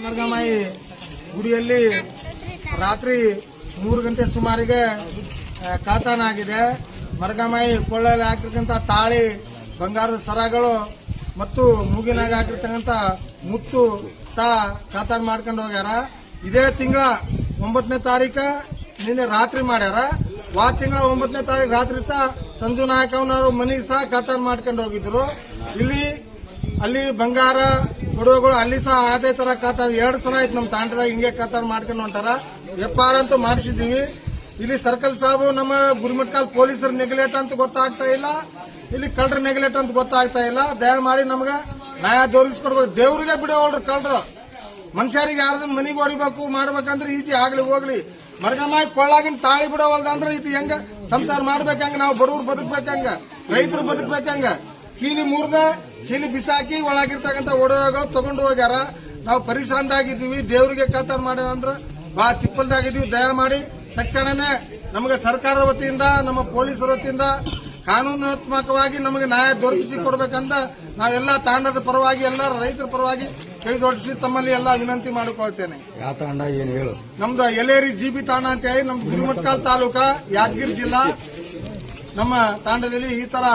ಮರ್ಗಮಾಯಿ ಗುಡಿಯಲ್ಲಿ ರಾತ್ರಿ 3 ಗಂಟೆ ಸುಮಾರಿಗೆ ಕಳ್ಳತನ ಆಗಿದೆ. ಮರ್ಗಮಾಯಿ ಕೊಳ್ಳಲ್ಲಿ ಹಾಕಿರ್ತಕ್ಕಂಥ ತಾಳಿ, ಬಂಗಾರದ ಸರಗಳು ಮತ್ತು ಮೂಗಿನಾಗ ಹಾಕಿರ್ತಕ್ಕಂಥ ಮುತ್ತು ಸಹ ಕಳ್ಳತನ ಮಾಡ್ಕೊಂಡು ಹೋಗ್ಯಾರ. ಇದೇ ತಿಂಗಳ 9ನೇ ತಾರೀಕು ನಿನ್ನೆ ರಾತ್ರಿ ಮಾಡ್ಯಾರ. ತಿಂಗಳ 9ನೇ ತಾರೀಕು ರಾತ್ರಿ ಸಹ ಸಂಜು ನಾಯಕ್ ಅವನವರು ಮನೆಗೆ ಸಹ ಕಳ್ಳತನ ಮಾಡ್ಕೊಂಡು ಹೋಗಿದ್ರು. ಅಲ್ಲಿ ಬಂಗಾರ ಕೊಡುವಗಳು ಅಲ್ಲಿ ಸಹ ಅದೇ ತರ ಕಳ್ಳತನ 2 ಸಲ ಆಯ್ತು. ನಮ್ಮ ತಾಂಡದಾಗ ಹಿಂಗೆ ಕಳ್ಳತನ ಮಾಡ್ಕೊಂಡು ಹೊಂಟಾರ. ವ್ಯಾಪಾರ ಅಂತೂ ಮಾಡಿಸಿದೀವಿ. ಇಲ್ಲಿ ಸರ್ಕಲ್ ಸಾಬು ನಮ್ಮ ಗುರುಮಟ್ಕಾಲ್ ಪೊಲೀಸರ ನೆಗ್ಲೆಕ್ಟ್ ಅಂತ ಗೊತ್ತಾಗ್ತಾ ಇಲ್ಲ, ಇಲ್ಲಿ ಕಳ್ಳರ ನೆಗ್ಲೆಕ್ಟ್ ಅಂತ ಗೊತ್ತಾಗ್ತಾ ಇಲ್ಲ. ದಯಮಾಡಿ ನಮ್ಗೆ ನ್ಯಾಯ ದೊರಕಿಸ್ಕೊಡ್ಬೇಕು. ದೇವ್ರಿಗೆ ಬಿಡೋಳ್ರಿ ಕಳ್ಳರು. ಮನುಷ್ಯರಿಗೆ ಯಾರ್ದನ್ ಮನೆಗೆ ಹೊಡಿಬೇಕು ಮಾಡ್ಬೇಕಂದ್ರೆ ಈಜಿ ಆಗ್ಲಿ ಹೋಗ್ಲಿ. ಮರ್ಗಮಾಯಿ ಕೊಳ್ಳಾಗಿನ ತಾಳಿ ಬಿಡೋವಲ್ದಂದ್ರೆ ಇದು ಹೆಂಗ ಸಂಸಾರ ಮಾಡ್ಬೇಕಂಗ, ನಾವು ಬಡವ್ರು ಬದುಕ್ಬೇಕಂಗ, ರೈತರು ಬದುಕ್ಬೇಕಂಗ. ಕೀಲಿ ಮುರ್ದ ಕೀಲಿ ಬಿಸಾಕಿ ಒಳಗಿರ್ತಕ್ಕಂಥ ಒಡವೆಗಳು ತಗೊಂಡು ಹೋಗ್ಯಾರ. ನಾವು ಪರಿಶ್ರಮದಾಗಿದ್ದೀವಿ. ದೇವರಿಗೆ ಕಳ್ಳತನ ಮಾಡ್ಯಾರ ಅಂದ್ರೆ ಬಹಳ ತಿಪ್ಪಲ್ದಾಗಿದ್ದೀವಿ. ದಯಮಾಡಿ ತಕ್ಷಣನೇ ನಮಗೆ ಸರ್ಕಾರದ ವತಿಯಿಂದ, ನಮ್ಮ ಪೊಲೀಸರ ವತಿಯಿಂದ ಕಾನೂನಾತ್ಮಕವಾಗಿ ನಮಗೆ ನ್ಯಾಯ ದೊರಕಿಸಿ ಕೊಡಬೇಕಂತ ನಾವೆಲ್ಲ ತಾಂಡದ ಪರವಾಗಿ, ಎಲ್ಲ ರೈತರ ಪರವಾಗಿ ಕೈ ಜೋಡಿಸಿ ತಮ್ಮಲ್ಲಿ ಎಲ್ಲ ವಿನಂತಿ ಮಾಡಿಕೊಳ್ತೇನೆ. ಯಾವ ತಾಂಡ ಏನು ಹೇಳು? ನಮ್ದು ಎಲೇರಿ ಜಿಬಿ ತಾಂಡ ಅಂತ ಹೇಳಿ ನಮ್ದು ಗುರುಮಟ್ಕಾಲ್ ತಾಲೂಕಾ, ಯಾದಗಿರಿ ಜಿಲ್ಲಾ. ನಮ್ಮ ತಾಂಡದಲ್ಲಿ ಈ ತರ